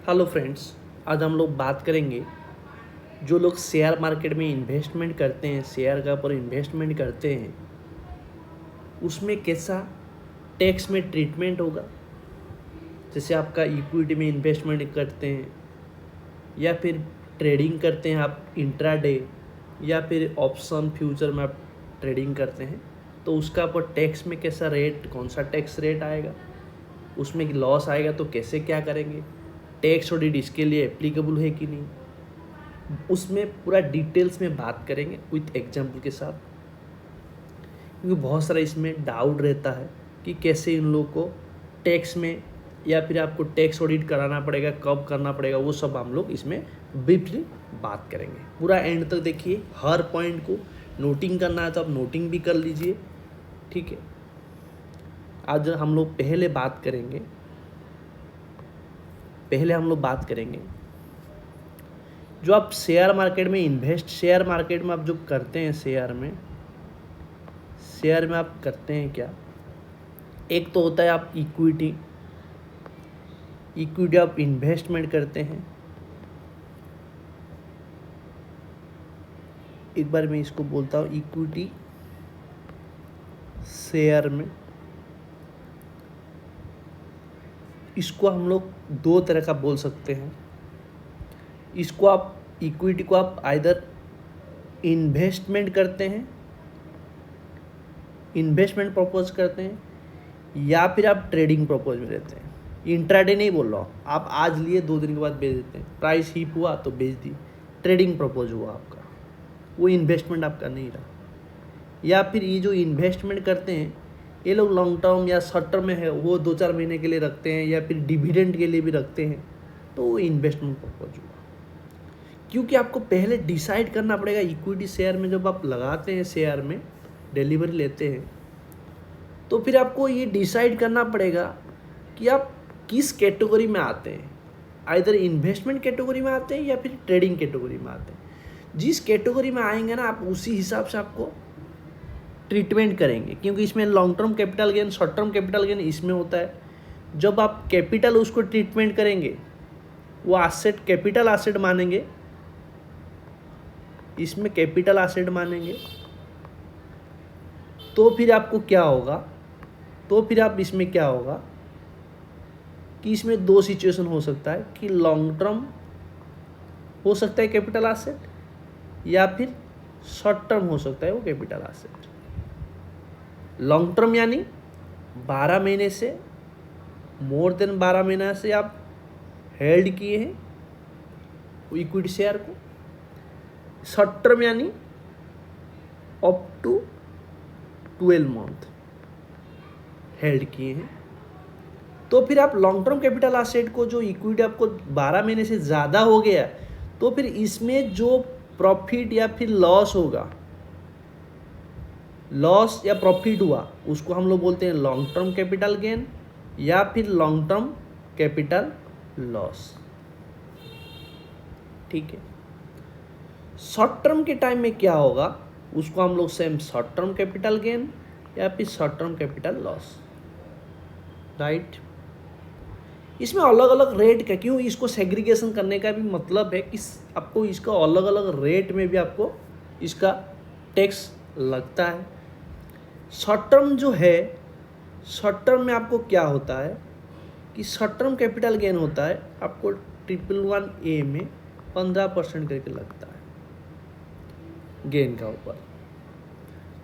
Hello friends, आज हम लोग बात करेंगे जो लोग शेयर मार्केट में इन्वेस्टमेंट करते हैं, शेयर का ऊपर इन्वेस्टमेंट करते हैं, उसमें कैसा टैक्स में ट्रीटमेंट होगा। जैसे आपका इक्विटी में इन्वेस्टमेंट करते हैं या फिर ट्रेडिंग करते हैं आप इंट्राडे, या फिर ऑप्शन फ्यूचर में आप ट्रेडिंग करते हैं, तो उसका ऊपर टैक्स में कैसा रेट, कौन सा टैक्स रेट आएगा, उसमें लॉस आएगा तो कैसे क्या करेंगे, टैक्स ऑडिट इसके लिए एप्लीकेबल है कि नहीं, उसमें पूरा डिटेल्स में बात करेंगे विथ एग्जाम्पल के साथ। क्योंकि बहुत सारा इसमें डाउट रहता है कि कैसे इन लोगों को टैक्स में या फिर आपको टैक्स ऑडिट कराना पड़ेगा, कब करना पड़ेगा, वो सब हम लोग इसमें ब्रीफली बात करेंगे। पूरा एंड तक देखिए, हर पॉइंट को नोटिंग करना है तो आप नोटिंग भी कर लीजिए, ठीक है। आज हम लोग पहले हम लोग बात करेंगे जो आप शेयर मार्केट में आप जो करते हैं, शेयर में आप करते हैं क्या। एक तो होता है आप इक्विटी आप इन्वेस्टमेंट करते हैं। एक बार मैं इसको बोलता हूँ, इक्विटी शेयर में, इसको हम लोग दो तरह का बोल सकते हैं। इसको आप इक्विटी को आप आइदर इन्वेस्टमेंट करते हैं, इन्वेस्टमेंट प्रपोज करते हैं, या फिर आप ट्रेडिंग प्रपोज में रहते हैं। इंट्राडे नहीं बोल रहा हूँ, आप आज लिए 2 दिन के बाद बेच देते हैं, प्राइस हीप हुआ तो बेच दी, ट्रेडिंग प्रपोज हुआ आपका, वो इन्वेस्टमेंट आपका नहीं रहा। या फिर ये जो इन्वेस्टमेंट करते हैं ये लोग लॉन्ग टर्म या शॉर्ट टर्म में है, वो 2-4 महीने के लिए रखते हैं, या फिर डिविडेंड के लिए भी रखते हैं, तो वो इन्वेस्टमेंट प्रपोज हुआ। क्योंकि आपको पहले डिसाइड करना पड़ेगा, इक्विटी शेयर में जब आप लगाते हैं, शेयर में डिलीवरी लेते हैं, तो फिर आपको ये डिसाइड करना पड़ेगा कि आप किस कैटेगरी में आते हैं, आइदर इन्वेस्टमेंट कैटेगरी में आते हैं या फिर ट्रेडिंग कैटेगरी में आते हैं। जिस कैटेगरी में आएंगे ना, आप उसी हिसाब से आपको ट्रीटमेंट करेंगे। क्योंकि इसमें long term capital gain, short term capital gain इसमें होता है। जब आप कैपिटल उसको ट्रीटमेंट करेंगे, वो एसेट कैपिटल एसेट मानेंगे, इसमें कैपिटल एसेट मानेंगे, तो फिर आपको क्या होगा, इसमें क्या होगा कि इसमें 2 सिचुएशन हो सकता है कि लॉन्ग टर्म हो सकता है कैपिटल एसेट, या फिर शॉर्ट टर्म हो सकता है वो कैपिटल एसेट। लॉन्ग टर्म यानी 12 महीने से, मोर देन 12 महीना से आप हेल्ड किए हैं इक्विटी शेयर को। शॉर्ट टर्म यानी अप टू 12 मंथ हेल्ड किए हैं। तो फिर आप लॉन्ग टर्म कैपिटल एसेट को, जो इक्विटी आपको 12 महीने से ज़्यादा हो गया, तो फिर इसमें जो प्रॉफिट या फिर लॉस होगा, लॉस या प्रॉफिट हुआ, उसको हम लोग बोलते हैं लॉन्ग टर्म कैपिटल गेन या फिर लॉन्ग टर्म कैपिटल लॉस, ठीक है। शॉर्ट टर्म के टाइम में क्या होगा, उसको हम लोग same short term capital gain या फिर short term capital loss, right. इसमें अलग अलग रेट का, क्यों इसको सेग्रीगेशन करने का भी मतलब है कि आपको इसका अलग अलग रेट में भी आपको इसका टैक्स लगता है। शॉर्ट टर्म जो है, शॉर्ट टर्म में आपको क्या होता है कि शॉर्ट टर्म कैपिटल गेन होता है, आपको 111A में 15% करके लगता है गेन का ऊपर,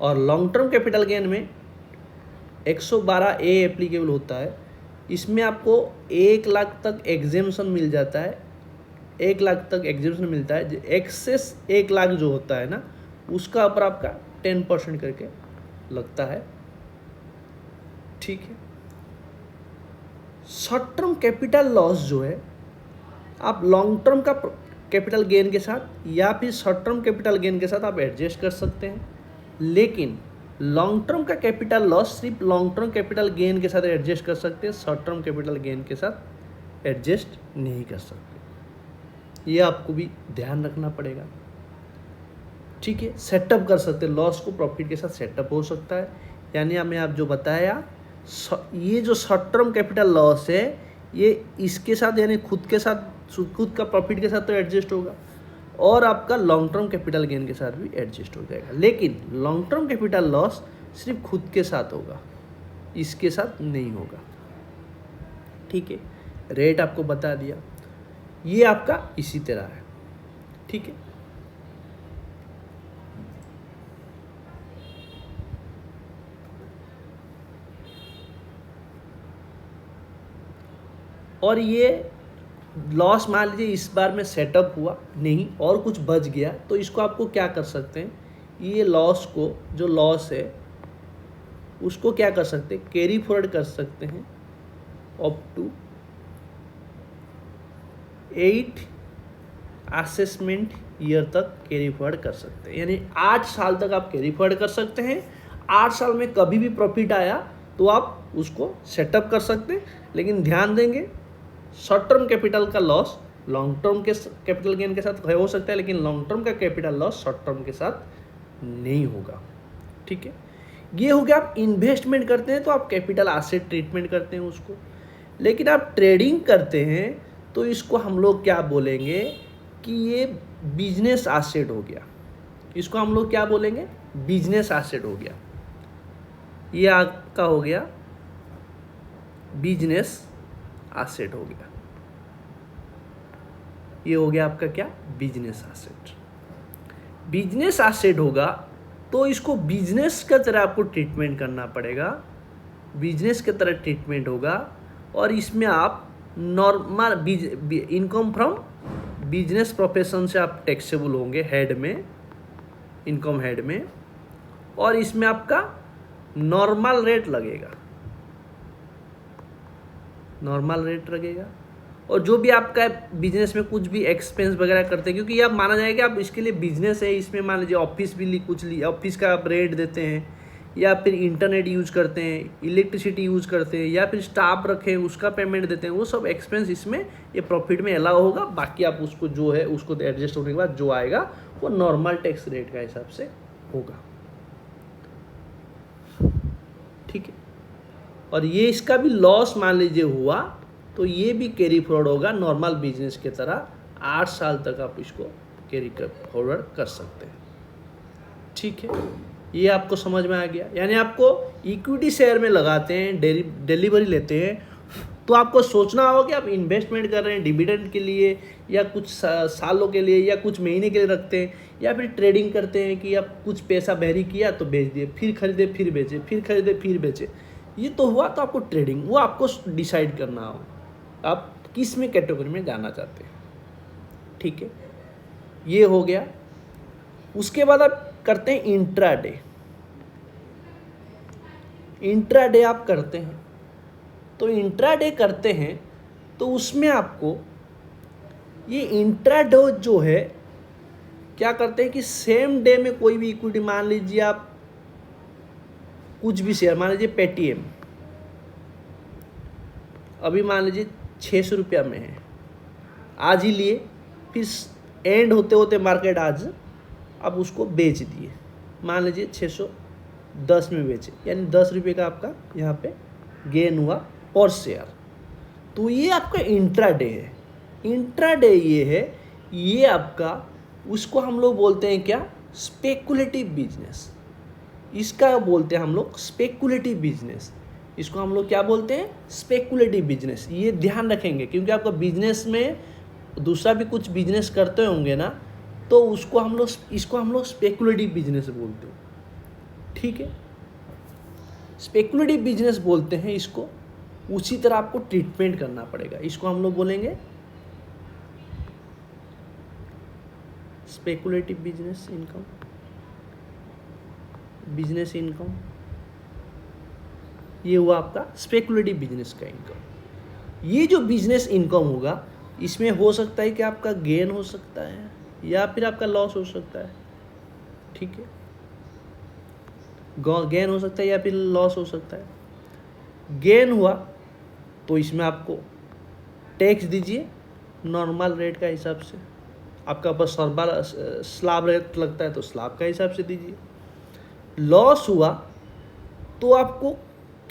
और लॉन्ग टर्म कैपिटल गेन में 112A एप्लीकेबल होता है। इसमें आपको 1 लाख तक एग्जेम्पशन मिल जाता है, 1 लाख तक एग्जेम्पशन मिलता है। एक्सेस 1 लाख जो होता है ना, उसका ऊपर आपका 10% करके लगता है, ठीक है। शॉर्ट टर्म कैपिटल लॉस जो है, आप लॉन्ग टर्म का कैपिटल गेन के साथ या फिर शॉर्ट टर्म कैपिटल गेन के साथ आप एडजस्ट कर सकते हैं, लेकिन लॉन्ग टर्म का कैपिटल लॉस सिर्फ लॉन्ग टर्म कैपिटल गेन के साथ एडजस्ट कर सकते हैं, शॉर्ट टर्म कैपिटल गेन के साथ एडजस्ट नहीं कर सकते। ये आपको भी ध्यान रखना पड़ेगा, ठीक है। सेटअप कर सकते हैं, लॉस को प्रॉफिट के साथ सेटअप हो सकता है। यानी हमें आप जो बताया, ये जो शॉर्ट टर्म कैपिटल लॉस है, ये इसके साथ यानी खुद का प्रॉफिट के साथ तो एडजस्ट होगा, और आपका लॉन्ग टर्म कैपिटल गेन के साथ भी एडजस्ट हो जाएगा। लेकिन लॉन्ग टर्म कैपिटल लॉस सिर्फ खुद के साथ होगा, इसके साथ नहीं होगा। ठीक है, रेट आपको बता दिया, ये आपका इसी तरह है। ठीक है, और ये लॉस मान लीजिए इस बार में सेटअप हुआ नहीं और कुछ बच गया, तो इसको आपको क्या कर सकते हैं, ये लॉस को, जो लॉस है उसको क्या कर सकते हैं, कैरी फॉरवर्ड कर सकते हैं अप टू 8 असेसमेंट ईयर तक कैरी फॉरवर्ड कर सकते हैं। यानी 8 साल तक आप कैरी फॉरवर्ड कर सकते हैं। 8 साल में कभी भी प्रॉफिट आया तो आप उसको सेटअप कर सकते हैं, लेकिन ध्यान देंगे शॉर्ट टर्म कैपिटल का लॉस लॉन्ग टर्म के कैपिटल गेन के साथ हो सकता है, लेकिन लॉन्ग टर्म का कैपिटल लॉस शॉर्ट टर्म के साथ नहीं होगा। ठीक है, ये हो गया आप इन्वेस्टमेंट करते हैं तो आप कैपिटल एसेट ट्रीटमेंट करते हैं उसको। लेकिन आप ट्रेडिंग करते हैं तो इसको हम लोग क्या बोलेंगे कि ये बिजनेस एसेट हो गया। इसको हम लोग क्या बोलेंगे, बिजनेस एसेट हो गया। ये आपका हो गया बिजनेस एसेट हो गया। ये हो गया आपका क्या, बिजनेस एसेट। बिजनेस एसेट होगा तो इसको बिजनेस की तरह आपको ट्रीटमेंट करना पड़ेगा, बिजनेस की तरह ट्रीटमेंट होगा। और इसमें आप normal income from business profession से आप टैक्सेबल होंगे हेड में, इनकम हेड में, और इसमें आपका नॉर्मल रेट लगेगा, नॉर्मल रेट लगेगा। और जो भी आपका बिजनेस में कुछ भी एक्सपेंस वगैरह करते हैं, क्योंकि आप माना जाएगा आप इसके लिए बिजनेस है, इसमें मान लीजिए ऑफिस भी कुछ ऑफिस का आप रेंट देते हैं, या फिर इंटरनेट यूज करते हैं, इलेक्ट्रिसिटी यूज करते हैं, या फिर स्टाफ रखे उसका पेमेंट देते हैं, वो सब एक्सपेंस इसमें ये प्रॉफिट में अलाउ होगा। बाकी आप उसको जो है उसको एडजस्ट होने के बाद जो आएगा वो नॉर्मल टैक्स रेट का हिसाब से होगा। ठीक है, और ये इसका भी लॉस मान लीजिए हुआ तो ये भी कैरी फॉरवर्ड होगा नॉर्मल बिजनेस की तरह। 8 साल तक आप इसको कैरी फॉरवर्ड कर सकते हैं। ठीक है, ये आपको समझ में आ गया। यानी आपको इक्विटी शेयर में लगाते हैं, डिलीवरी लेते हैं, तो आपको सोचना होगा कि आप इन्वेस्टमेंट कर रहे हैं डिविडेंड के लिए, या कुछ सालों के लिए, या कुछ महीने के लिए रखते हैं, या फिर ट्रेडिंग करते हैं कि आप कुछ पैसा बहरी किया तो बेच दिए, फिर खरीदे फिर बेचे, फिर खरीदे फिर बेचे। ये तो हुआ तो आपको ट्रेडिंग, वो आपको डिसाइड करना हो आप किस में कैटेगरी में जाना चाहते हैं। ठीक है, ये हो गया। उसके बाद आप करते हैं इंट्राडे। इंट्राडे आप करते हैं, तो इंट्राडे करते हैं तो उसमें आपको ये इंट्राडे जो है क्या करते हैं कि सेम डे में कोई भी इक्विटी, मान लीजिए आप कुछ भी शेयर, मान लीजिए पेटीएम अभी मान लीजिए 600 रुपया में है, आज ही लिए, फिर एंड होते होते मार्केट आज आप उसको बेच दिए, मान लीजिए 610 में बेचे, यानी 10 रुपये का आपका यहाँ पे गेन हुआ पर शेयर। तो ये आपका इंट्राडे है। इंट्राडे ये है, ये आपका, उसको हम लोग बोलते हैं क्या, स्पेकुलेटिव बिजनेस। इसका बोलते हैं हम लोग स्पेकुलेटिव बिजनेस। इसको हम लोग क्या बोलते हैं, स्पेकुलेटिव बिजनेस। ये ध्यान रखेंगे क्योंकि आपका बिजनेस में दूसरा भी कुछ बिजनेस करते होंगे ना, तो उसको हम लोग, इसको हम लोग स्पेकुलेटिव बिजनेस बोलते हैं। ठीक है, स्पेकुलेटिव बिजनेस बोलते हैं इसको। उसी तरह आपको ट्रीटमेंट करना पड़ेगा। इसको हम लोग बोलेंगे speculative business income, business income. ये हुआ आपका स्पेकुलेटिव बिजनेस का इनकम। ये जो बिजनेस इनकम होगा इसमें हो सकता है कि आपका गेन हो सकता है या फिर आपका लॉस हो सकता है। ठीक है, गेन हो सकता है या फिर लॉस हो सकता है। गेन हुआ तो इसमें आपको टैक्स दीजिए नॉर्मल रेट का हिसाब से। आपका ऊपर स्लैब रेट लगता है तो स्लैब का हिसाब से दीजिए। लॉस हुआ तो आपको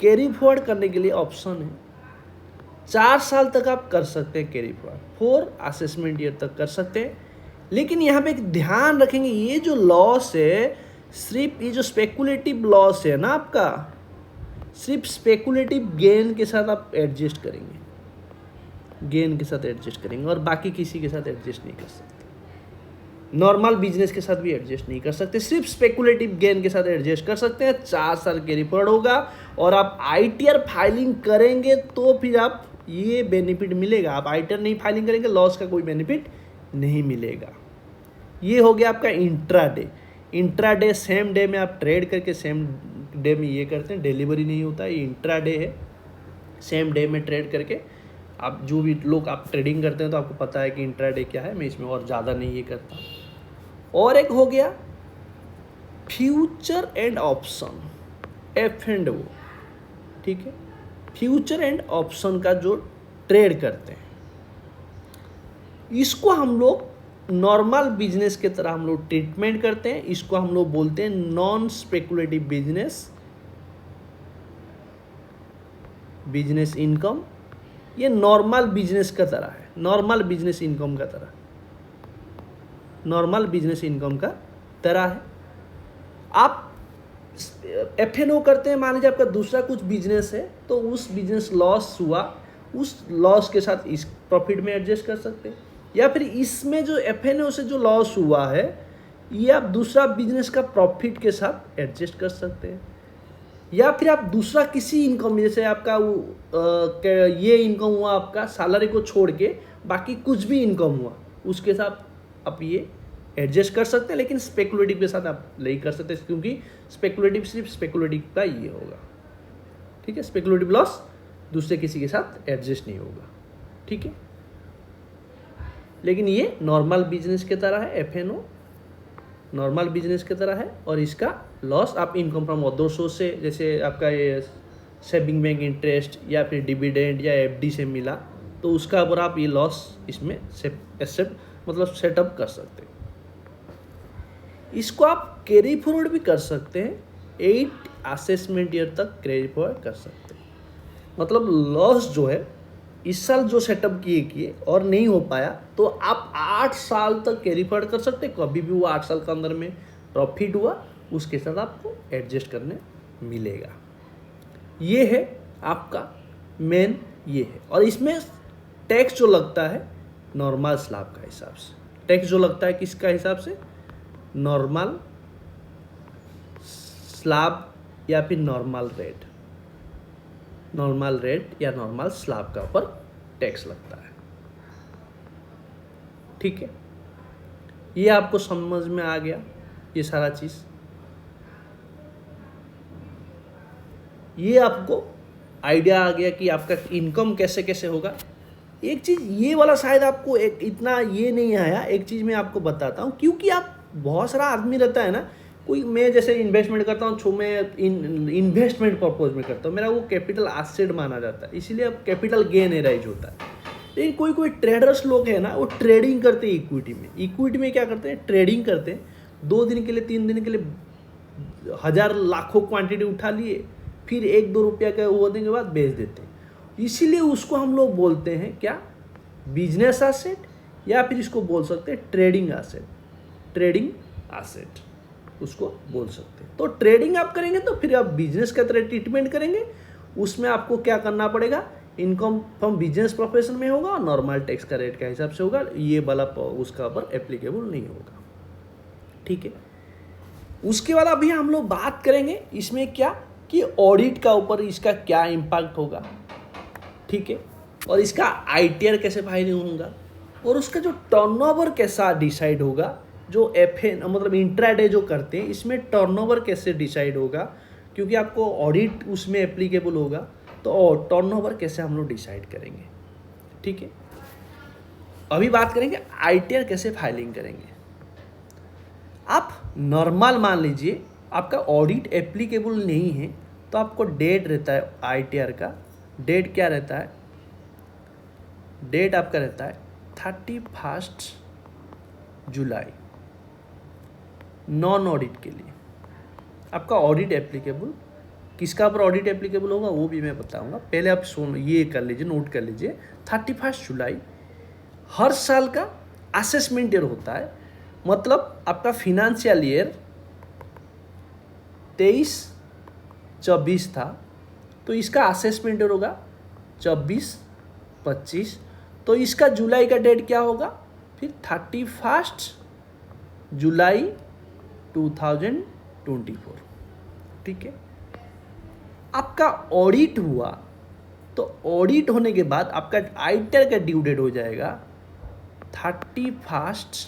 कैरी फॉरवर्ड करने के लिए ऑप्शन है, 4 साल तक आप कर सकते हैं कैरी फॉरवर्ड, 4 असेसमेंट ईयर तक कर सकते हैं। लेकिन यहाँ पे एक ध्यान रखेंगे, ये जो लॉस है सिर्फ ये जो स्पेकुलेटिव लॉस है ना आपका, सिर्फ स्पेकुलेटिव गेन के साथ आप एडजस्ट करेंगे, गेन के साथ एडजस्ट करेंगे, और बाकी किसी के साथ एडजस्ट नहीं कर सकते। नॉर्मल बिजनेस के साथ भी एडजस्ट नहीं कर सकते, सिर्फ स्पेकुलेटिव गेन के साथ एडजस्ट कर सकते हैं। 4 साल कैरी फॉरवर्ड होगा और आप आईटीआर फाइलिंग करेंगे तो फिर आप ये बेनिफिट मिलेगा। आप आईटीआर नहीं फाइलिंग करेंगे, लॉस का कोई बेनिफिट नहीं मिलेगा। ये हो गया आपका इंट्राडे। इंट्राडे सेम डे में आप ट्रेड करके सेम डे में ये करते हैं, डिलीवरी नहीं होता, ये इंट्राडे है। सेम डे में ट्रेड करके आप जो भी लोग आप ट्रेडिंग करते हैं तो आपको पता है कि इंट्राडे क्या है, मैं इसमें और ज़्यादा नहीं ये करता। और एक हो गया future and option, F and O, ठीक है। फ्यूचर एंड ऑप्शन का जो ट्रेड करते हैं, इसको हम लोग नॉर्मल बिजनेस के तरह हम लोग ट्रीटमेंट करते हैं। इसको हम लोग बोलते हैं non speculative business, business income. ये नॉर्मल बिजनेस का तरह है, नॉर्मल बिजनेस इनकम का तरह, नॉर्मल बिजनेस इनकम का तरह है। आप एफएनओ करते हैं, मान लीजिए आपका दूसरा कुछ बिजनेस है तो उस बिजनेस लॉस हुआ, उस लॉस के साथ इस प्रॉफिट में एडजस्ट कर सकते हैं, या फिर इसमें जो एफएनओ से जो लॉस हुआ है ये आप दूसरा बिजनेस का प्रॉफिट के साथ एडजस्ट कर सकते हैं। या फिर आप दूसरा किसी इनकम, जैसे आपका ये इनकम हुआ आपका सैलरी को छोड़ के, बाकी कुछ भी इनकम हुआ उसके साथ आप ये एडजस्ट कर सकते हैं। लेकिन स्पेकुलेटिव के साथ आप नहीं कर सकते, क्योंकि स्पेकुलेटिव सिर्फ स्पेकुलेटिव का ये होगा, ठीक है। स्पेकुलेटिव लॉस दूसरे किसी के साथ एडजस्ट नहीं होगा, ठीक है। लेकिन ये नॉर्मल बिजनेस के तरह है, एफएनओ नॉर्मल बिजनेस की तरह है, और इसका लॉस आप इनकम फ्रॉम अदर सोर्स से, जैसे आपका ये सेविंग बैंक इंटरेस्ट या फिर डिविडेंड या एफडी से मिला, तो उसका ऊपर आप ये लॉस इसमें सेटअप कर सकते हैं। इसको आप कैरी फॉरवर्ड भी कर सकते हैं, 8 असेसमेंट ईयर तक कैरी फॉरवर्ड कर सकते हैं। मतलब लॉस जो है इस साल जो सेटअप किए और नहीं हो पाया तो आप 8 साल तक कैरी फॉरवर्ड कर सकते हैं। कभी भी वो 8 साल के अंदर में प्रॉफिट हुआ उसके साथ आपको एडजस्ट करने मिलेगा। ये है आपका मेन, ये है। और इसमें टैक्स जो लगता है नॉर्मल स्लैब का हिसाब से, टैक्स जो लगता है किसका हिसाब से, नॉर्मल स्लैब या फिर नॉर्मल रेट, नॉर्मल रेट या नॉर्मल स्लैब का ऊपर टैक्स लगता है, ठीक है। ये आपको समझ में आ गया ये सारा चीज, ये आपको आइडिया आ गया कि आपका इनकम कैसे कैसे होगा। एक चीज ये वाला शायद आपको एक इतना ये नहीं आया, एक चीज मैं आपको बताता हूँ, क्योंकि आप बहुत सारा आदमी रहता है ना, कोई मैं जैसे इन्वेस्टमेंट करता हूँ, मैं इन्वेस्टमेंट पर्पज में करता हूँ, मेरा वो कैपिटल एसेट माना जाता है, इसीलिए अब कैपिटल गेन एराइज होता है। लेकिन कोई कोई ट्रेडर्स लोग हैं ना, वो ट्रेडिंग करते हैं इक्विटी में। इक्विटी में क्या करते हैं, ट्रेडिंग करते हैं, 2 दिन के लिए 3 दिन के लिए हजार लाखों क्वांटिटी उठा लिए, फिर 1-2 रुपया का होने के बाद बेच देते हैं। इसीलिए उसको हम लोग बोलते हैं क्या, बिजनेस एसेट, या फिर इसको बोल सकते हैं ट्रेडिंग एसेट, ट्रेडिंग एसेट उसको बोल सकते हैं। तो ट्रेडिंग आप करेंगे तो फिर आप बिजनेस का तरह ट्रीटमेंट करेंगे, उसमें आपको क्या करना पड़ेगा, इनकम फ्रॉम बिजनेस प्रोफेशन में होगा और नॉर्मल टैक्स का रेट का हिसाब से होगा, ये वाला उसका ऊपर एप्लीकेबल नहीं होगा, ठीक है। उसके बाद अभी हम लोग बात करेंगे इसमें क्या कि ऑडिट का ऊपर इसका क्या इम्पैक्ट होगा, ठीक है, और इसका आईटीआर कैसे फाइलिंग होगा, और उसका जो टर्नओवर कैसा डिसाइड होगा, जो एफएन मतलब इंट्राडे जो करते हैं इसमें टर्नओवर कैसे डिसाइड होगा, क्योंकि आपको ऑडिट उसमें एप्लीकेबल होगा, तो टर्नओवर कैसे हम लोग डिसाइड करेंगे, ठीक है। अभी बात करेंगे आईटीआर कैसे फाइलिंग करेंगे। आप नॉर्मल मान लीजिए आपका ऑडिट एप्लीकेबल नहीं है, तो आपको डेट रहता है आईटीआर का, डेट क्या रहता है, डेट आपका रहता है 31 जुलाई। नॉन ऑडिट के लिए आपका ऑडिट एप्लीकेबल किसका ऊपर ऑडिट एप्लीकेबल होगा वो भी मैं बताऊंगा। पहले आप सुन, ये कर लीजिए, नोट कर लीजिए, 31 जुलाई हर साल का असेसमेंट ईयर होता है। मतलब आपका फिनेंशियल ईयर 23-24 था, तो इसका असेसमेंट ईयर होगा 24-25। तो इसका जुलाई का डेट क्या होगा फिर 31 जुलाई 2024। ठीक है, आपका ऑडिट हुआ तो ऑडिट होने के बाद आपका आईटीआर का ड्यू डेट हो जाएगा 31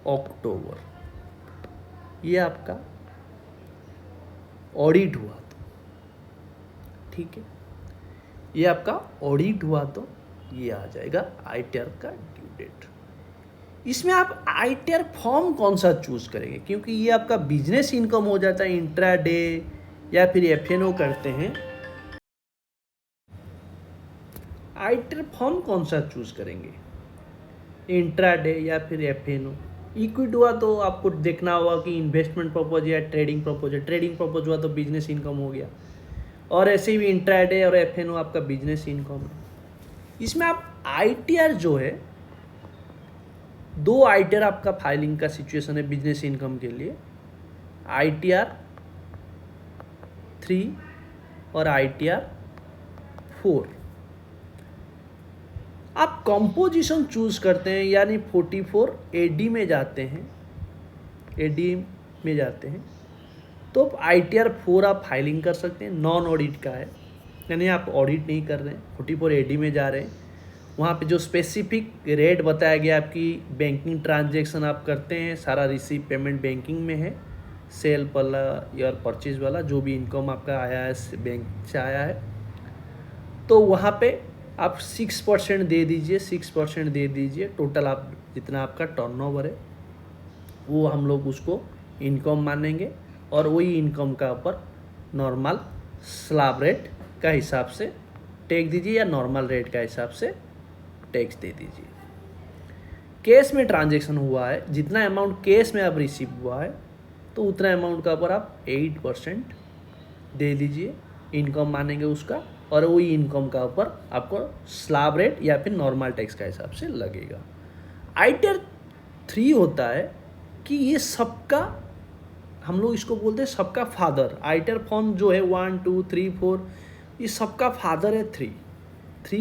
अक्टूबर। ये आपका ऑडिट हुआ तो, ठीक है, ये आपका ऑडिट हुआ तो ये आ जाएगा आईटीआर का ड्यू डेट। इसमें आप आईटीआर फॉर्म कौन सा चूज करेंगे, क्योंकि ये आपका बिजनेस इनकम हो जाता है, इंट्राडे या फिर एफएनओ करते हैं। आईटीआर फॉर्म कौन सा चूज करेंगे, इंट्राडे या फिर एफएनओ। इक्विटी हुआ तो आपको देखना होगा कि इन्वेस्टमेंट पर्पज या ट्रेडिंग पर्पज है। ट्रेडिंग पर्पज हुआ तो बिजनेस इनकम हो गया, और ऐसे भी इंट्राडे और एफएनओ आपका बिजनेस इनकम है। इसमें आप आईटीआर जो है, 2 आईटीआर आपका फाइलिंग का सिचुएशन है बिजनेस इनकम के लिए, आईटीआर 3 और आईटीआर 4। आप कंपोजिशन चूज करते हैं, यानी 44 एडी में जाते हैं, एडी में जाते हैं तो आईटीआर 4 आप फाइलिंग कर सकते हैं। नॉन ऑडिट का है, यानी आप ऑडिट नहीं कर रहे हैं, 44 एडी में जा रहे हैं। वहाँ पे जो स्पेसिफिक रेट बताया गया, आपकी बैंकिंग ट्रांजैक्शन आप करते हैं, सारा रिसीव पेमेंट बैंकिंग में है, सेल वाला या परचेज वाला जो भी इनकम आपका आया है बैंक से आया है, तो वहाँ पे आप 6% दे दीजिए, 6% दे दीजिए। टोटल आप जितना आपका टर्नओवर है वो हम लोग उसको इनकम मानेंगे, और वही इनकम का ऊपर नॉर्मल स्लैब रेट का हिसाब से टैक्स दीजिए, या नॉर्मल रेट का हिसाब से टैक्स दे दीजिए। कैश में ट्रांजैक्शन हुआ है, जितना अमाउंट कैश में आप रिसीव हुआ है तो उतना अमाउंट का ऊपर आप 8% दे दीजिए, इनकम मानेंगे उसका, और वही इनकम का ऊपर आपको स्लैब रेट या फिर नॉर्मल टैक्स का हिसाब से लगेगा। आईटीआर 3 होता है कि ये सबका, हम लोग इसको बोलते हैं सबका फादर। आईटीआर फॉर्म जो है 1 2 3 4, ये सबका फादर है 3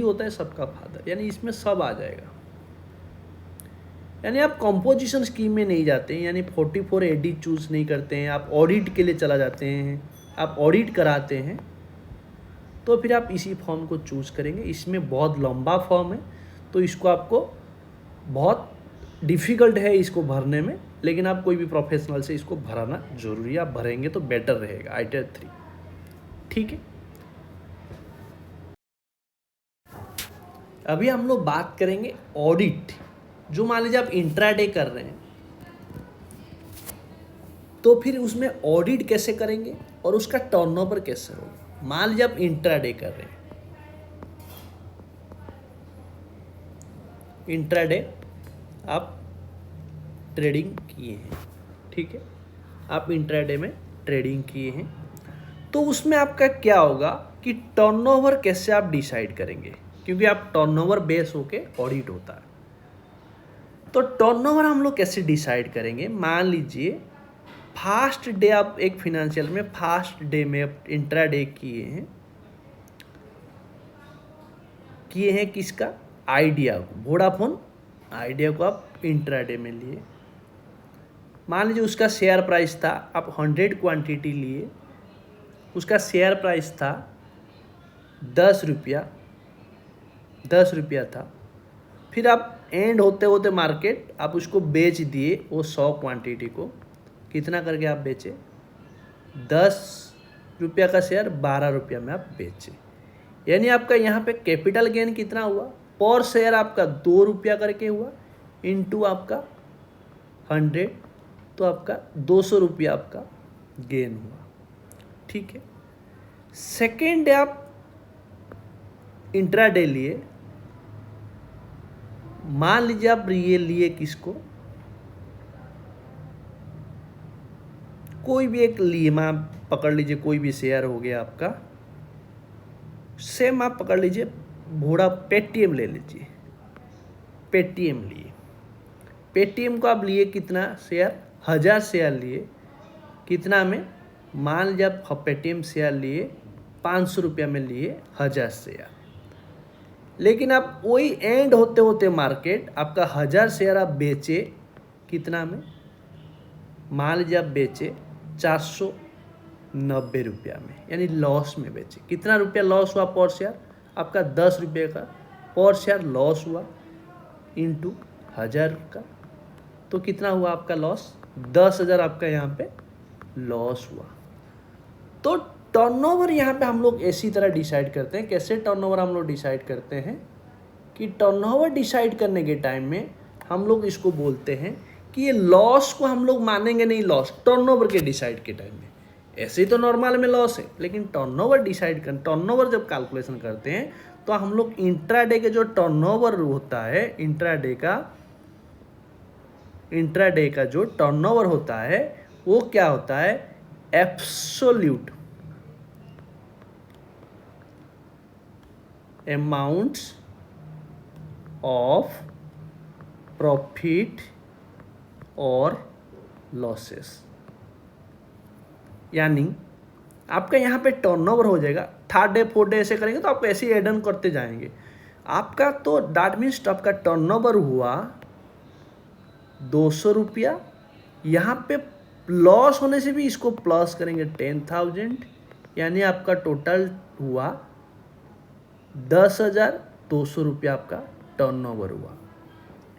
होता है सबका फादर, यानी इसमें सब आ जाएगा। यानी आप कंपोजिशन स्कीम में नहीं जाते हैं, यानी 44 एडी चूज नहीं करते हैं, आप ऑडिट के लिए चला जाते हैं, आप ऑडिट कराते हैं, तो फिर आप इसी फॉर्म को चूज करेंगे। इसमें बहुत लंबा फॉर्म है, तो इसको आपको बहुत डिफ़िकल्ट है इसको भरने में, लेकिन आप कोई भी प्रोफेशनल से इसको भराना जरूरी है, आप भरेंगे तो बेटर रहेगा आईटीआर 3। ठीक है, अभी हम लोग बात करेंगे ऑडिट। जो मान लीजिए आप इंट्राडे कर रहे हैं, तो फिर उसमें ऑडिट कैसे करेंगे और उसका टर्नओवर कैसे होगा। मान लीजिए आप इंट्राडे कर रहे हैं, इंट्राडे आप ट्रेडिंग किए हैं, ठीक है, आप इंट्राडे में ट्रेडिंग किए हैं, तो उसमें आपका क्या होगा कि टर्नओवर कैसे आप डिसाइड करेंगे, क्योंकि आप टर्नओवर बेस होके ऑडिट होता है। तो टर्नओवर हम लोग कैसे डिसाइड करेंगे। मान लीजिए फर्स्ट डे आप एक फिनेंशियल में फर्स्ट डे में इंट्राडे किए हैं किसका, आइडिया को, वोडाफोन आइडिया को आप इंट्राडे में लिए। मान लीजिए उसका शेयर प्राइस था, आप 100 क्वांटिटी लिए, उसका शेयर प्राइस था 10 रुपया था। फिर आप एंड होते होते मार्केट आप उसको बेच दिए, वो 100 क्वांटिटी को कितना करके आप बेचे, 10 रुपया का शेयर 12 रुपया में आप बेचे। यानी आपका यहाँ पे कैपिटल गेन कितना हुआ, पर शेयर आपका 2 रुपया करके हुआ, इनटू आपका 100, तो आपका 200 रुपया आपका गेन हुआ। ठीक है, सेकेंड डे आप इंट्राडे लिए, मान लीजिए आप ये लिए किसको, कोई भी एक लीमा पकड़ लीजिए, कोई भी शेयर हो गया आपका, सेम आप पकड़ लीजिए घोड़ा पेटीएम ले लीजिए, पेटीएम लिए, पेटीएम को आप लिए कितना शेयर, 1000 शेयर लिए, कितना में, मान लीजिए आप पेटीएम शेयर लिए 500 रुपया में लिए 1000 शेयर, लेकिन आप वही एंड होते होते मार्केट आपका 1000 शेयर आप बेचे कितना में, मान लीजिए आप बेचे 490 रुपया में, यानी लॉस में बेचे। कितना रुपया लॉस हुआ पर शेयर, आपका 10 रुपये का पर शेयर लॉस हुआ इंटू 1000 का, तो कितना हुआ आपका लॉस, 10,000 आपका यहाँ पे लॉस हुआ। तो टर्नओवर यहाँ पे हम लोग इसी तरह डिसाइड करते हैं। कैसे टर्नओवर हम लोग डिसाइड करते हैं कि टर्नओवर डिसाइड करने के टाइम में हम लोग इसको बोलते हैं कि ये लॉस को हम लोग मानेंगे नहीं, लॉस टर्नओवर के डिसाइड के टाइम में। ऐसे ही तो नॉर्मल में लॉस है, लेकिन टर्नओवर डिसाइड कर, टर्नओवर जब कैलकुलेशन करते हैं तो हम लोग इंट्राडे के जो टर्नओवर होता है, इंट्राडे का जो टर्नओवर होता है वो क्या होता है, एब्सोल्यूट अमाउंट्स ऑफ प्रॉफिट और लॉसेस। यानी आपका यहाँ पे टर्नओवर हो जाएगा, थर्ड डे फोर्थ डे ऐसे करेंगे तो आप ऐसे ही एड ऑन करते जाएंगे आपका। तो दैट मीन्स आपका टर्नओवर हुआ 200 रुपया, यहाँ पे लॉस होने से भी इसको प्लस करेंगे 10,000, यानी आपका टोटल हुआ 10,200 रुपया आपका टर्नओवर हुआ।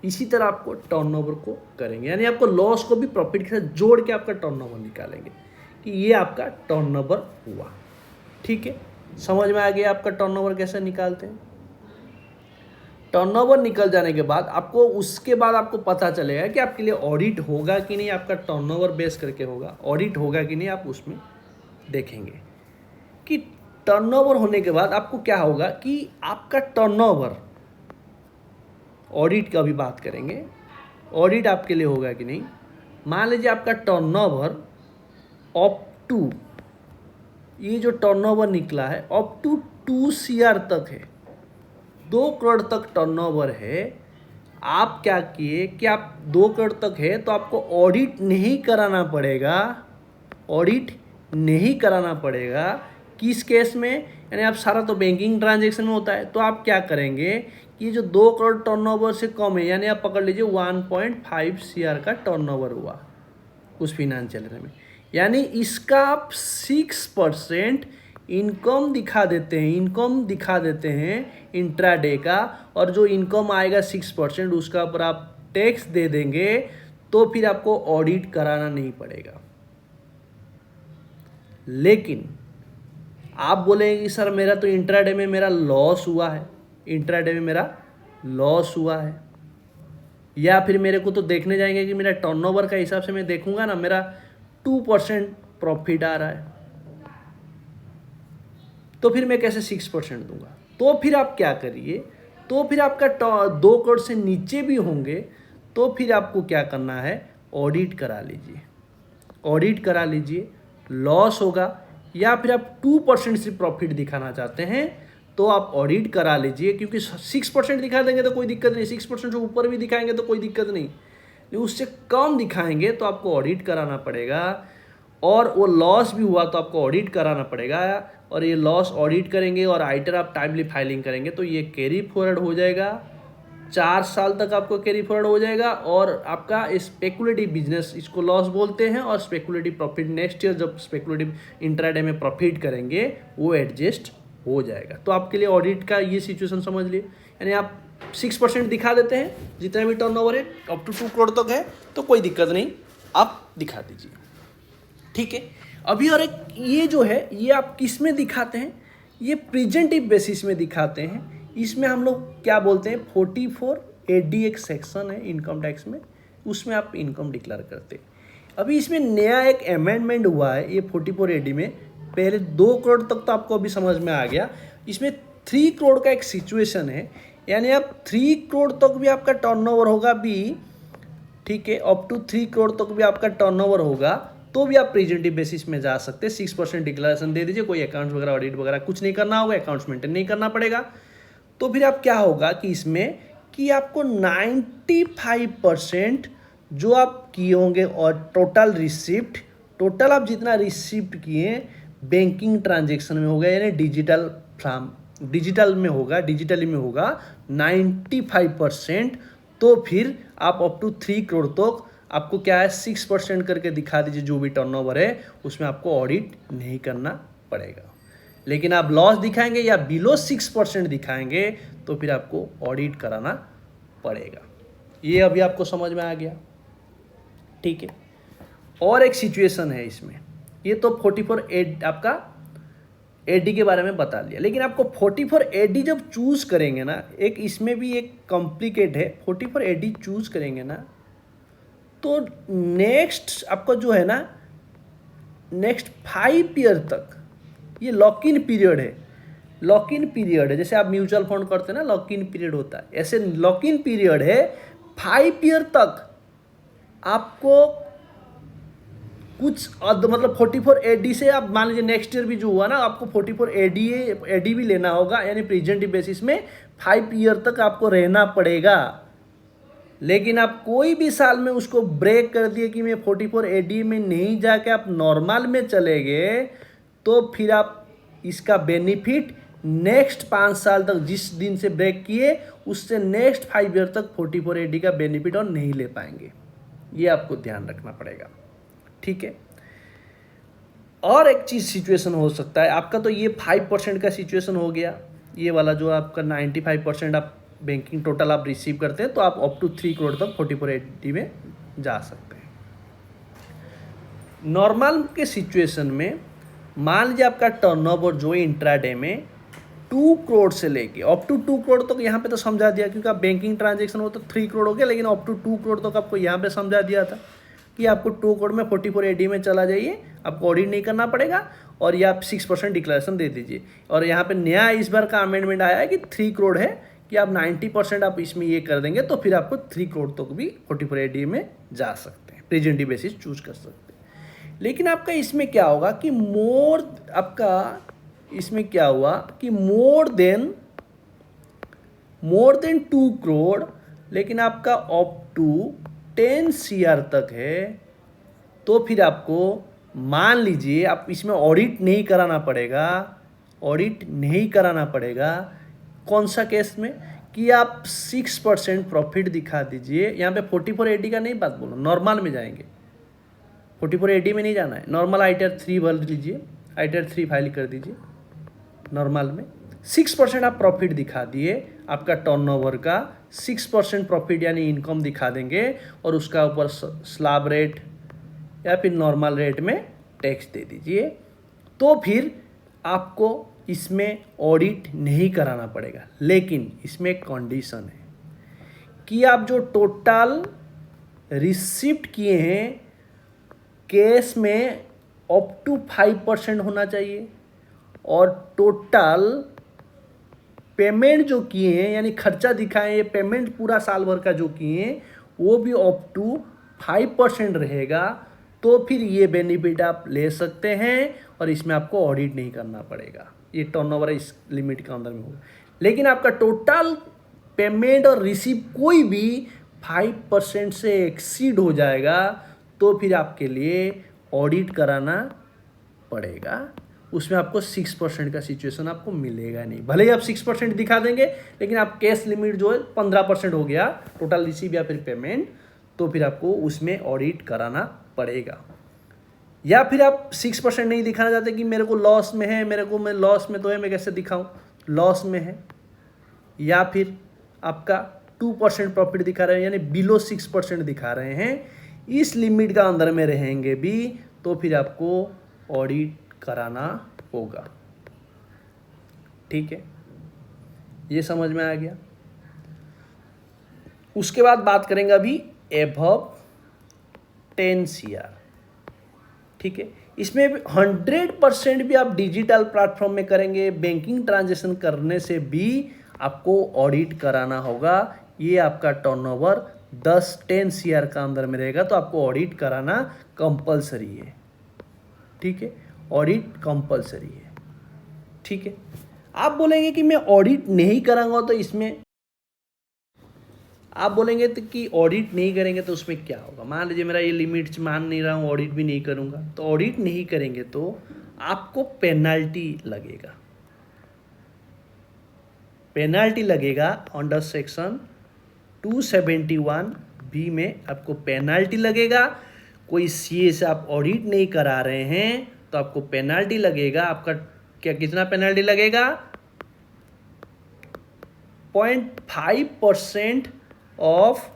इसी तरह आपको टर्नओवर को करेंगे, यानी आपको लॉस को भी प्रॉफिट के साथ जोड़ के आपका टर्नओवर निकालेंगे कि ये आपका टर्नओवर हुआ। ठीक है, समझ में आ गया आपका टर्नओवर कैसे निकालते हैं। टर्नओवर निकल जाने के बाद आपको उसके बाद आपको पता चलेगा कि आपके लिए ऑडिट होगा कि नहीं, आपका टर्नओवर बेस करके होगा, ऑडिट होगा कि नहीं, आप उसमें देखेंगे कि टर्नओवर होने के बाद आपको क्या होगा कि आपका टर्नओवर, ऑडिट का भी बात करेंगे, ऑडिट आपके लिए होगा कि नहीं। मान लीजिए आपका टर्नओवर अप टू, ये जो टर्नओवर निकला है अप टू 2 CR तक है, 2 करोड़ तक टर्नओवर है। आप क्या किए कि आप 2 करोड़ तक है तो आपको ऑडिट नहीं कराना पड़ेगा, ऑडिट नहीं कराना पड़ेगा। किस केस में, यानी आप सारा तो बैंकिंग ट्रांजैक्शन में होता है, तो आप क्या करेंगे कि जो 2 करोड़ टर्नओवर से कम है, यानी आप पकड़ लीजिए 1.5 CR का टर्नओवर हुआ उस फिनेंशियल ईयर में, यानी इसका आप 6% इनकम दिखा देते हैं इंट्राडे का, और जो इनकम आएगा 6% उसका ऊपर आप टैक्स दे देंगे, तो फिर आपको ऑडिट कराना नहीं पड़ेगा। लेकिन आप बोलेंगे कि सर मेरा तो इंट्राडे में मेरा लॉस हुआ है, इंट्राडे में मेरा लॉस हुआ है, या फिर मेरे को तो देखने जाएंगे कि मेरा टर्नओवर का हिसाब से मैं देखूंगा ना, मेरा 2% प्रॉफिट आ रहा है, तो फिर मैं कैसे 6% दूंगा। तो फिर आप क्या करिए, तो फिर आपका 2 करोड़ से नीचे भी होंगे तो फिर आपको क्या करना है, ऑडिट करा लीजिए, ऑडिट करा लीजिए। लॉस होगा या फिर आप 2% से प्रॉफिट दिखाना चाहते हैं तो आप ऑडिट करा लीजिए, क्योंकि 6% दिखा देंगे तो कोई दिक्कत नहीं, 6% से ऊपर भी दिखाएंगे तो कोई दिक्कत नहीं, उससे कम दिखाएंगे तो आपको ऑडिट कराना पड़ेगा, और वो लॉस भी हुआ तो आपको ऑडिट कराना पड़ेगा। और ये लॉस ऑडिट करेंगे और आइटर आप टाइमली फाइलिंग करेंगे तो ये कैरी फॉरवर्ड हो जाएगा, 4 साल तक आपको कैरी फॉरवर्ड हो जाएगा। और आपका स्पेकुलेटिव बिजनेस, इसको लॉस बोलते हैं, और स्पेकुलेटिव प्रॉफिट नेक्स्ट ईयर जब स्पेकुलेटिव इंट्राडे में प्रॉफिट करेंगे वो एडजस्ट हो जाएगा। तो आपके लिए ऑडिट का ये सिचुएशन समझ लिए, यानी आप 6% दिखा देते हैं, जितना भी टर्नओवर है अप टू 2 करोड़ तक है तो कोई दिक्कत नहीं, आप दिखा दीजिए। ठीक है, अभी और एक ये जो है ये आप किस में दिखाते हैं, ये प्रेजेंटिव बेसिस में दिखाते हैं। इसमें हम लोग क्या बोलते हैं, 44 AD एक सेक्शन है इनकम टैक्स में, उसमें आप इनकम डिक्लेयर करते हैं। अभी इसमें नया एक अमेंडमेंट हुआ है, ये 44 AD में पहले 2 करोड़ तक तो आपको अभी समझ में आ गया, इसमें 3 करोड़ का एक सिचुएशन है, यानी आप 3 करोड़ तक भी आपका टर्नओवर होगा भी, ठीक है, अप टू 3 करोड़ तक भी आपका टर्नओवर होगा तो भी आप प्रेजेंटिव बेसिस में जा सकते हैं। 6% डिक्लेरेशन दे दीजिए, कोई अकाउंट्स वगैरह ऑडिट वगैरह कुछ नहीं करना होगा, अकाउंट्स मेंटेन नहीं करना पड़ेगा। तो फिर आप क्या होगा कि इसमें कि आपको 95% जो आप किए होंगे और टोटल रिसिप्ट, टोटल आप जितना रिसिप्ट किए बैंकिंग ट्रांजेक्शन में होगा, यानी डिजिटल में होगा, डिजिटली में होगा 95%। तो फिर आप अप टू 3 करोड़ तक आपको क्या है 6% करके दिखा दीजिए, जो भी टर्नओवर है उसमें आपको ऑडिट नहीं करना पड़ेगा। लेकिन आप लॉस दिखाएंगे या बिलो 6% दिखाएंगे तो फिर आपको ऑडिट कराना पड़ेगा। ये अभी आपको समझ में आ गया, ठीक है। और एक सिचुएशन है इसमें, ये तो 44 आपका एडी के बारे में बता दिया, लेकिन आपको 44 एडी जब चूज करेंगे ना, एक इसमें भी एक कॉम्प्लिकेट है। 44 एडी चूज करेंगे ना तो नेक्स्ट आपका जो है ना, नेक्स्ट 5 ईयर तक ये लॉक इन पीरियड है। लॉक इन पीरियड है, जैसे आप म्यूचुअल फंड करते हैं ना, लॉक इन पीरियड होता है, ऐसे लॉक इन पीरियड है 5 ईयर तक। आपको कुछ मतलब 44 एडी से आप मान लीजिए नेक्स्ट ईयर भी जो हुआ ना, आपको 44 एडी भी लेना होगा, यानी प्रेजेंटिव बेसिस में 5 ईयर तक आपको रहना पड़ेगा। लेकिन आप कोई भी साल में उसको ब्रेक कर दिए कि मैं 44 एडी में नहीं जाके आप नॉर्मल में चले गए, तो फिर आप इसका बेनिफिट नेक्स्ट 5 साल तक, जिस दिन से ब्रेक किए उससे नेक्स्ट 5 ईयर तक 44 एडी का बेनिफिट और नहीं ले पाएंगे। ये आपको ध्यान रखना पड़ेगा, ठीक है। और एक चीज सिचुएशन हो सकता है आपका, तो ये 5% का सिचुएशन हो गया, ये वाला जो आपका 95% आप बैंकिंग टोटल आप रिसीव करते हैं, तो आप अप टू 3 करोड़ तक 44 एडी में जा सकते हैं। नॉर्मल के सिचुएशन में मान लीजिए आपका टर्नओवर जो इंट्राडे में 2 करोड़ से लेके अप टू 2 करोड़ तक, यहाँ पे तो समझा दिया क्योंकि आप बैंकिंग ट्रांजेक्शन हो तो 3 करोड़ हो गया, लेकिन अप टू 2 करोड़ तक आपको यहाँ पे समझा दिया था कि आपको 2 करोड़ में 44 एडी में चला जाइए, आपको ऑडिट नहीं करना पड़ेगा, और ये आप 6% डिक्लेरेशन दे दीजिए। और यहाँ पे नया इस बार का अमेंडमेंट आया है कि 3 करोड़ है कि आप 90% आप इसमें ये कर देंगे तो फिर आपको 3 करोड़ तक भी 44 एडी में जा सकते हैं, प्रेजेंटिव बेसिस चूज कर सकते हैं। लेकिन आपका इसमें क्या होगा कि इसमें क्या हुआ कि मोर देन 2 करोड़, लेकिन आपका अप टू 10 CR तक है, तो फिर आपको मान लीजिए आप इसमें ऑडिट नहीं कराना पड़ेगा। कौन सा केस में कि आप 6% प्रॉफिट दिखा दीजिए। यहाँ पे 44 एडी का नहीं बात बोलो, नॉर्मल में जाएंगे, 44 एडी में नहीं जाना है, नॉर्मल ITR 3 भर लीजिए, ITR 3 फाइल कर दीजिए नॉर्मल में। 6% आप प्रॉफिट दिखा दिए, आपका टर्नओवर का 6% प्रॉफिट यानी इनकम दिखा देंगे, और उसका ऊपर स्लैब रेट या फिर नॉर्मल रेट में टैक्स दे दीजिए, तो फिर आपको इसमें ऑडिट नहीं कराना पड़ेगा। लेकिन इसमें एक कंडीशन है कि आप जो टोटल रिसिप्ट किए हैं केस में अप टू 5% होना चाहिए, और टोटल पेमेंट जो किए हैं यानी खर्चा दिखाएं, ये पेमेंट पूरा साल भर का जो किए हैं वो भी अप टू 5% रहेगा, तो फिर ये बेनिफिट आप ले सकते हैं और इसमें आपको ऑडिट नहीं करना पड़ेगा। ये टर्नओवर इस लिमिट के अंदर में होगा। लेकिन आपका टोटल पेमेंट और रिसीव कोई भी 5% से एक्सीड हो जाएगा तो फिर आपके लिए ऑडिट कराना पड़ेगा। उसमें आपको 6% का सिचुएशन आपको मिलेगा नहीं, भले ही आप 6% दिखा देंगे, लेकिन आप कैश लिमिट जो है 15% हो गया टोटल रिसीव या फिर पेमेंट, तो फिर आपको उसमें ऑडिट कराना पड़ेगा। या फिर आप 6% नहीं दिखाना चाहते कि मेरे को लॉस में है, मैं लॉस में तो है, मैं कैसे दिखाऊं लॉस में है, या फिर आपका 2% प्रॉफिट दिखा रहे हैं यानी बिलो 6% दिखा रहे हैं, इस लिमिट का अंदर में रहेंगे भी, तो फिर आपको ऑडिट कराना होगा। ठीक है, ये समझ में आ गया। उसके बाद बात करेंगे अभी एबव 10 CR। ठीक है, इसमें 100% भी आप डिजिटल प्लेटफॉर्म में करेंगे, बैंकिंग ट्रांजैक्शन करने से भी आपको ऑडिट कराना होगा। ये आपका टर्नओवर 10 CR का अंदर में रहेगा तो आपको ऑडिट कराना कंपलसरी है। ठीक है, ऑडिट कंपलसरी है। ठीक है, आप बोलेंगे कि मैं ऑडिट नहीं कराऊंगा तो इसमें, आप बोलेंगे तो कि ऑडिट नहीं करेंगे तो उसमें क्या होगा। मान लीजिए मेरा ये लिमिट्स मान नहीं रहा हूँ, ऑडिट भी नहीं करूँगा, तो ऑडिट नहीं करेंगे तो आपको पेनल्टी लगेगा। पेनल्टी लगेगा अंडर सेक्शन 271B में आपको पेनल्टी लगेगा। कोई सीए से आप ऑडिट नहीं करा रहे हैं तो आपको पेनल्टी लगेगा। आपका क्या, कितना पेनल्टी लगेगा? 0.5% ऑफ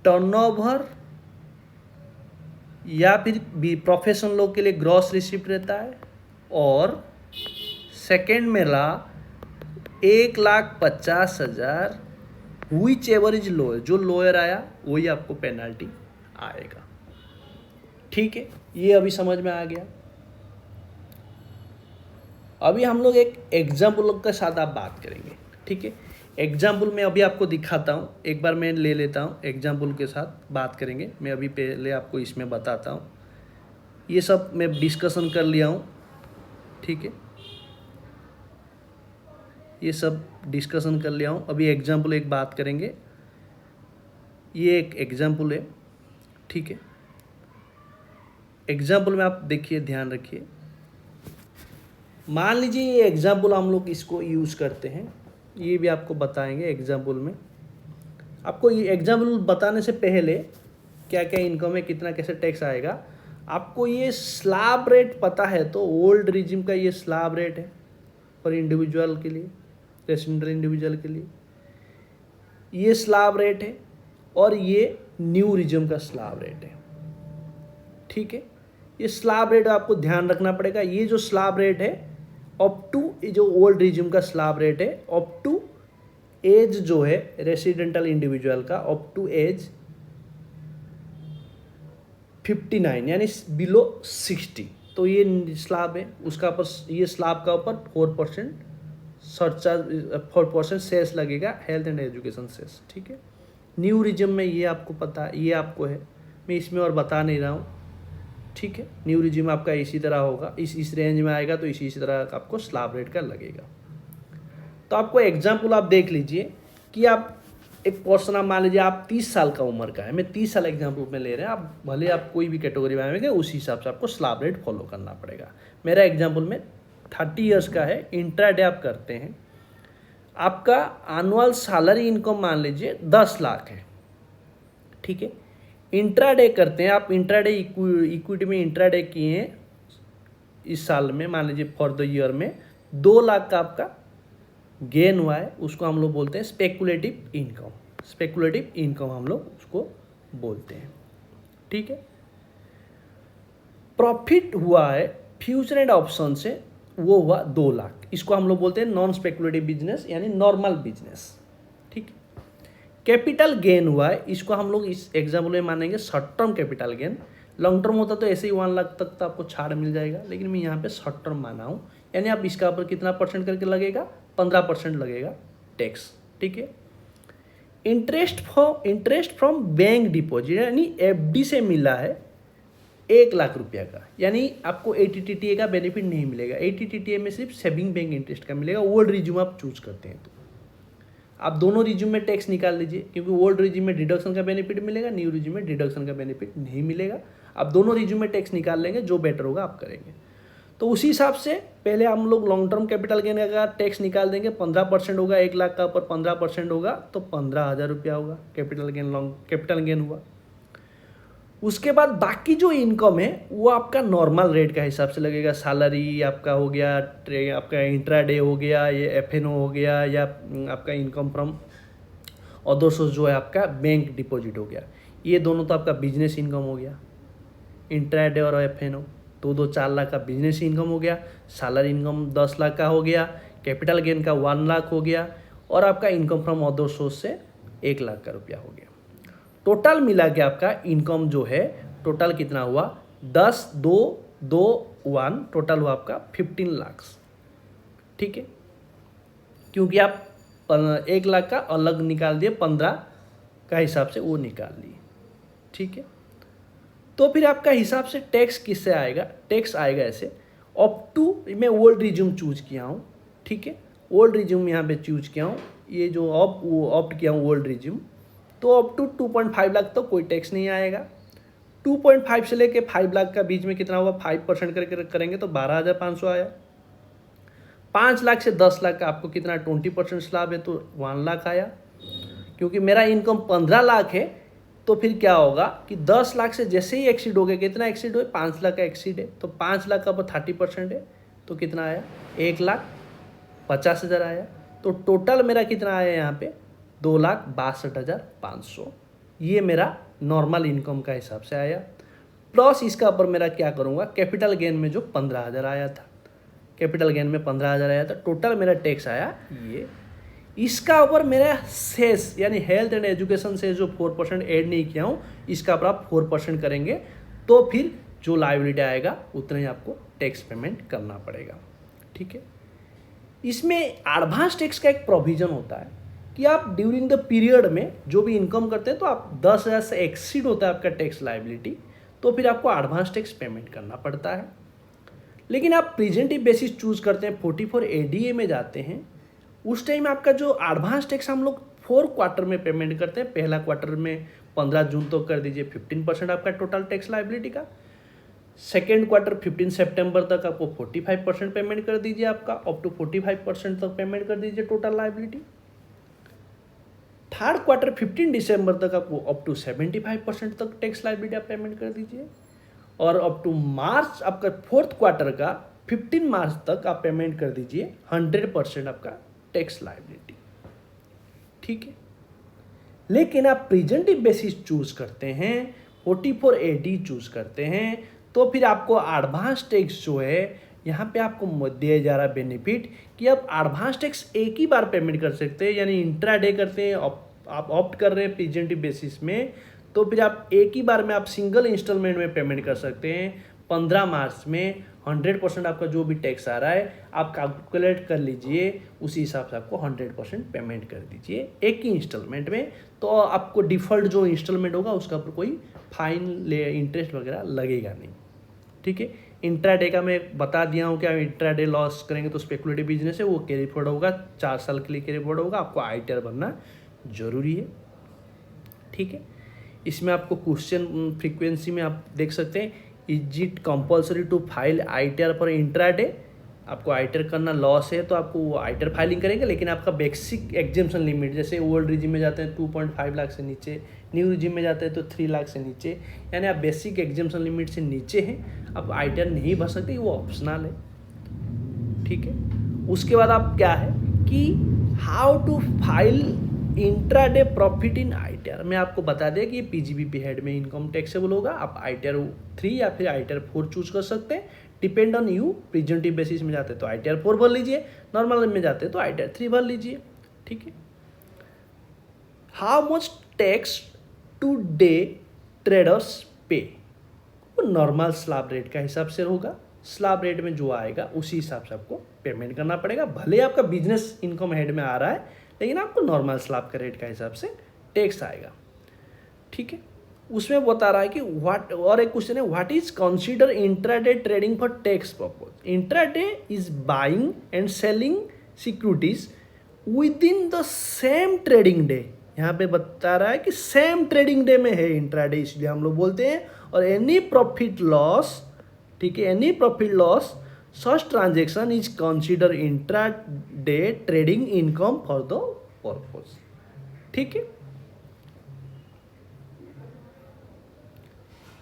टर्नओवर, या फिर प्रोफेशनल लोग के लिए ग्रॉस रिसिप्ट रहता है। और सेकेंड मेरा 1,50,000, व्हिच एवर इज लोअर, जो लोअर आया वही आपको पेनल्टी आएगा। ठीक है, ये अभी समझ में आ गया। अभी हम लोग एक एग्जाम्पल के साथ आप बात करेंगे। ठीक है, एग्जाम्पल मैं अभी आपको दिखाता हूँ, एक बार मैं ले लेता हूँ, एग्जाम्पल के साथ बात करेंगे। मैं अभी पहले आपको इसमें बताता हूँ, ये सब मैं डिस्कशन कर लिया हूँ। ठीक है, ये सब डिस्कशन कर लिया हूँ। अभी एग्जाम्पल एक बात करेंगे, ये एक एग्जाम्पल है। ठीक है, एग्जाम्पल में आप देखिए, ध्यान रखिए। मान लीजिए ये एग्जाम्पल हम लोग इसको यूज़ करते हैं, ये भी आपको बताएंगे एग्जाम्पल में। आपको ये एग्जाम्पल बताने से पहले क्या क्या इनकम है, कितना कैसे टैक्स आएगा, आपको ये स्लैब रेट पता है तो ओल्ड रिजिम का ये स्लैब रेट है पर इंडिविजुअल के लिए, रेसिडेंटल इंडिविजुअल के लिए ये स्लैब रेट है, और ये न्यू रिजिम का स्लैब रेट है। ठीक है, ये स्लैब रेट आपको ध्यान रखना पड़ेगा। ये जो स्लैब रेट है अप टू, जो ओल्ड रिजिम का स्लैब रेट है अप टू एज जो है रेसिडेंटल इंडिविजुअल का, अप टू एज 59 यानी बिलो 60, तो ये स्लैब है। उसका पर ये स्लैब का ऊपर 4% सरचार्ज, 4% सेस लगेगा, हेल्थ एंड एजुकेशन सेस। ठीक है, न्यू रिजिम में ये आपको पता है, ये आपको है, मैं इसमें और बता नहीं रहा हूँ। ठीक है, न्यू रिजिम आपका इसी तरह होगा, इस रेंज में आएगा तो इसी तरह का आपको स्लैब रेट का लगेगा। तो आपको एग्जाम्पल आप देख लीजिए कि आप एक पर्सन, आप मान लीजिए आप 30 साल का उम्र का है, मैं 30 साल एग्जाम्पल में ले रहे हैं, आप भले आप कोई भी कैटेगरी में आएंगे उस हिसाब से आपको स्लैब रेट फॉलो करना पड़ेगा। मेरा एग्जाम्पल में 30 ईयर्स का है, इंट्राडे आप करते हैं, आपका एनुअल सैलरी इनकम मान लीजिए 10 लाख है। ठीक है, इंट्राडे करते हैं आप, इंट्राडे इक्विटी में इंट्राडे किए हैं इस साल में, मान लीजिए फॉर द ईयर में 2 लाख का आपका गेन हुआ है, उसको हम लोग बोलते हैं स्पेकुलेटिव इनकम। स्पेकुलेटिव इनकम हम लोग उसको बोलते हैं। ठीक है, प्रॉफिट हुआ है फ्यूचर एंड ऑप्शन से, वो हुआ 2 लाख, इसको हम लोग बोलते हैं नॉन स्पेकुलेटिव बिजनेस यानी नॉर्मल बिजनेस। ठीक, कैपिटल गेन हुआ है, इसको हम लोग इस एग्जाम्पल में मानेंगे short term capital gain. Long term होता तो ऐसे ही 1 लाख तक तो आपको छाड़ मिल जाएगा, लेकिन मैं यहाँ पे शॉर्ट टर्म माना हूँ, यानी आप इसका ऊपर कितना परसेंट करके लगेगा, 15% लगेगा टैक्स। ठीक है, इंटरेस्ट फ्रॉम बैंक डिपॉजिट यानी एफडी से मिला है 1 लाख रुपया का, यानी आपको एटीटीटीए का बेनिफिट नहीं मिलेगा। एटीटीटीए में सिर्फ सेविंग बैंक इंटरेस्ट का मिलेगा। ओल्ड रिज्यूम आप चूज करते हैं तो आप दोनों रिज्यूम में टैक्स निकाल लीजिए, क्योंकि ओल्ड रिज्यूम में डिडक्शन का बेनिफिट मिलेगा, न्यू रिज्यूम में डिडक्शन का बेनिफिट नहीं मिलेगा। आप दोनों रिज्यूम में टैक्स निकाल लेंगे, जो बेटर होगा आप करेंगे। तो उसी हिसाब से पहले हम लोग लॉन्ग टर्म कैपिटल गेन का टैक्स निकाल देंगे, 15% होगा, 1 लाख का ऊपर 15% होगा तो 15,000 रुपया होगा capital gain, long capital gain हुआ। उसके बाद बाकी जो इनकम है वो आपका नॉर्मल रेट का हिसाब से लगेगा। सैलरी आपका हो गया, आपका इंट्राडे हो गया, ये एफएनओ हो गया, या आपका इनकम फ्रॉम अदर सोर्स जो है आपका बैंक डिपॉजिट हो गया। ये दोनों तो आपका बिजनेस इनकम हो गया, इंट्राडे और एफएनओ, 2-4 लाख का बिजनेस इनकम हो गया। सैलरी इनकम 10 लाख का हो गया, कैपिटल गेन का 1 लाख हो गया, और आपका इनकम फ्रॉम अदर सोर्स से 1 लाख का रुपया हो गया। टोटल मिला के आपका इनकम जो है टोटल कितना हुआ, 10,2,2,1, टोटल हुआ आपका 15 लाख। ठीक है, क्योंकि आप 1 लाख का अलग निकाल दिए, 15 का हिसाब से वो निकाल लिए। ठीक है, तो फिर आपका हिसाब से टैक्स किससे आएगा, टैक्स आएगा ऐसे अप टू, मैं ओल्ड रिज्यूम चूज किया हूँ, ठीक है, ओल्ड रिज्यूम यहाँ पे चूज किया हूँ, ये जो ऑप्ट किया हूँ ओल्ड रिज्यूम, तो अप टू 2.5 लाख तो कोई टैक्स नहीं आएगा। 2.5 से लेके 5 लाख का बीच में कितना हुआ, 5% करके करेंगे तो 12,500 आया। 5 लाख से 10 लाख का आपको कितना 20% स्लैब है तो 1 लाख आया। क्योंकि मेरा इनकम 15 लाख है तो फिर क्या होगा कि 10 लाख से जैसे ही एक्सीड हो गया, कितना एक्सीड हो, 5 लाख का एक्सीड है, तो 5 लाख का 30% है तो कितना आया, 1,50,000 आया। तो टोटल मेरा कितना आया यहाँ पे 2,62,500। ये मेरा नॉर्मल इनकम का हिसाब से आया। प्लस इसका ऊपर मेरा क्या करूँगा, कैपिटल गेन में जो 15,000 आया था, कैपिटल गेन में 15,000 आया था, टोटल मेरा टैक्स आया ये। इसका ऊपर मेरा सेस यानी हेल्थ एंड एजुकेशन से जो 4% ऐड नहीं किया हूँ, इसका ऊपर आप 4% करेंगे तो फिर जो लायबिलिटी आएगा उतना ही आपको टैक्स पेमेंट करना पड़ेगा, ठीक है। इसमें एडवांस टैक्स का एक प्रोविजन होता है कि आप ड्यूरिंग द पीरियड में जो भी इनकम करते हैं तो आप 10,000 से एक्सीड होता है आपका टैक्स लायबिलिटी, तो फिर आपको एडवांस टैक्स पेमेंट करना पड़ता है। लेकिन आप प्रेजेंटिव बेसिस चूज करते हैं, 44 ADA में जाते हैं, उस टाइम आपका जो एडवांस टैक्स हम लोग 4 क्वार्टर में पेमेंट करते हैं। पहला क्वार्टर में 15 जून तो कर दीजिए 15% आपका टोटल टैक्स लायबिलिटी का। सेकेंड क्वार्टर 15 सितंबर तक आपको 45% पेमेंट कर दीजिए, आपका अप टू 45% तक पेमेंट कर दीजिए टोटल लायबिलिटी। थर्ड क्वार्टर 15 दिसंबर तक आपको अप टू 75% तक टैक्स लायबिलिटी आप पेमेंट कर दीजिए। और अप टू मार्च आपका फोर्थ क्वार्टर का 15 मार्च तक आप पेमेंट कर दीजिए 100% आपका टैक्स लायबिलिटी, ठीक है। लेकिन आप प्रेजेंटिव बेसिस चूज करते हैं, 44 AD चूज करते हैं, तो फिर आपको एडवांस टैक्स जो है यहाँ पे आपको दिया जा रहा बेनिफिट कि आप एडवांस टैक्स एक ही बार पेमेंट कर सकते हैं, यानी इंट्राडे करते हैं आप ऑप्ट कर रहे हैं प्रेजेंटिव बेसिस में, तो फिर आप एक ही बार में आप सिंगल इंस्टॉलमेंट में पेमेंट कर सकते हैं। 15 मार्च में 100% आपका जो भी टैक्स आ रहा है आप कैलकुलेट कर लीजिए, उसी हिसाब से आपको 100% पेमेंट कर दीजिए एक ही इंस्टॉलमेंट में, तो आपको डिफ़ॉल्ट जो इंस्टॉलमेंट होगा उसका ऊपर कोई फाइन इंटरेस्ट वगैरह लगेगा नहीं, ठीक है। इंट्राडे का मैं बता दिया हूँ कि आप इंट्राडे लॉस करेंगे तो स्पेकुलेटिव बिजनेस है, वो कैरी फॉरवर्ड होगा, 4 साल के लिए कैरी फॉरवर्ड होगा, आपको ITR बनना जरूरी है, ठीक है। इसमें आपको क्वेश्चन फ्रीक्वेंसी में आप देख सकते हैं, is it compulsory to file ITR for intraday, आपको ITR करना लॉस है तो आपको वो ITR फाइलिंग करेंगे, लेकिन आपका बेसिक एग्जेम्पशन लिमिट जैसे ओल्ड रिजिम में जाते हैं 2.5 लाख से नीचे, न्यू रिजिम में जाते हैं तो 3 लाख से नीचे, यानी आप बेसिक एग्जेम्पशन लिमिट से नीचे हैं, आप ITR नहीं भर सकते, वो ऑप्शनल है, ठीक है। उसके बाद आप क्या है कि how to file intraday profit in ITR, मैं आपको बता दें कि PGBP हेड में इनकम टैक्सेबल होगा, आप ITR 3 या फिर ITR 4 चूज कर सकते हैं, डिपेंड ऑन यू। प्रेजेंटिव बेसिस में जाते हैं तो ITR 4 भर लीजिए, नॉर्मल में जाते हैं तो ITR 3 भर लीजिए, ठीक है। How much tax to day traders pay, वो नॉर्मल स्लैब रेट का हिसाब से होगा, स्लैब रेट में जो आएगा उसी हिसाब से आपको पेमेंट करना पड़ेगा। भले आपका बिजनेस इनकम हेड में आ रहा है, लेकिन आपको नॉर्मल स्लैब का रेट का हिसाब से टैक्स आएगा, ठीक है। उसमें बता रहा है कि व्हाट, और एक क्वेश्चन है what is consider intraday trading for tax purpose. Intraday is buying and selling securities with in the same trading day, यहाँ पे बता रहा है कि सेम ट्रेडिंग डे में है इंट्राडे, इसलिए हम लोग बोलते हैं। और एनी प्रॉफिट लॉस, ठीक है, any profit loss such transaction is consider intraday trading income for the purpose, ठीक है।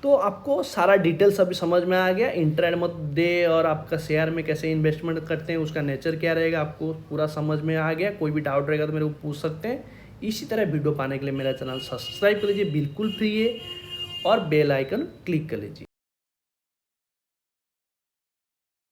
तो आपको सारा डिटेल्स अभी समझ में आ गया, इंट्राडे और आपका शेयर में कैसे इन्वेस्टमेंट करते हैं, उसका नेचर क्या रहेगा, आपको पूरा समझ में आ गया। कोई भी डाउट रहेगा तो मेरे को पूछ सकते हैं। इसी तरह वीडियो पाने के लिए मेरा चैनल सब्सक्राइब कर लीजिए, बिल्कुल फ्री है, और बेल आइकन क्लिक कर लीजिए।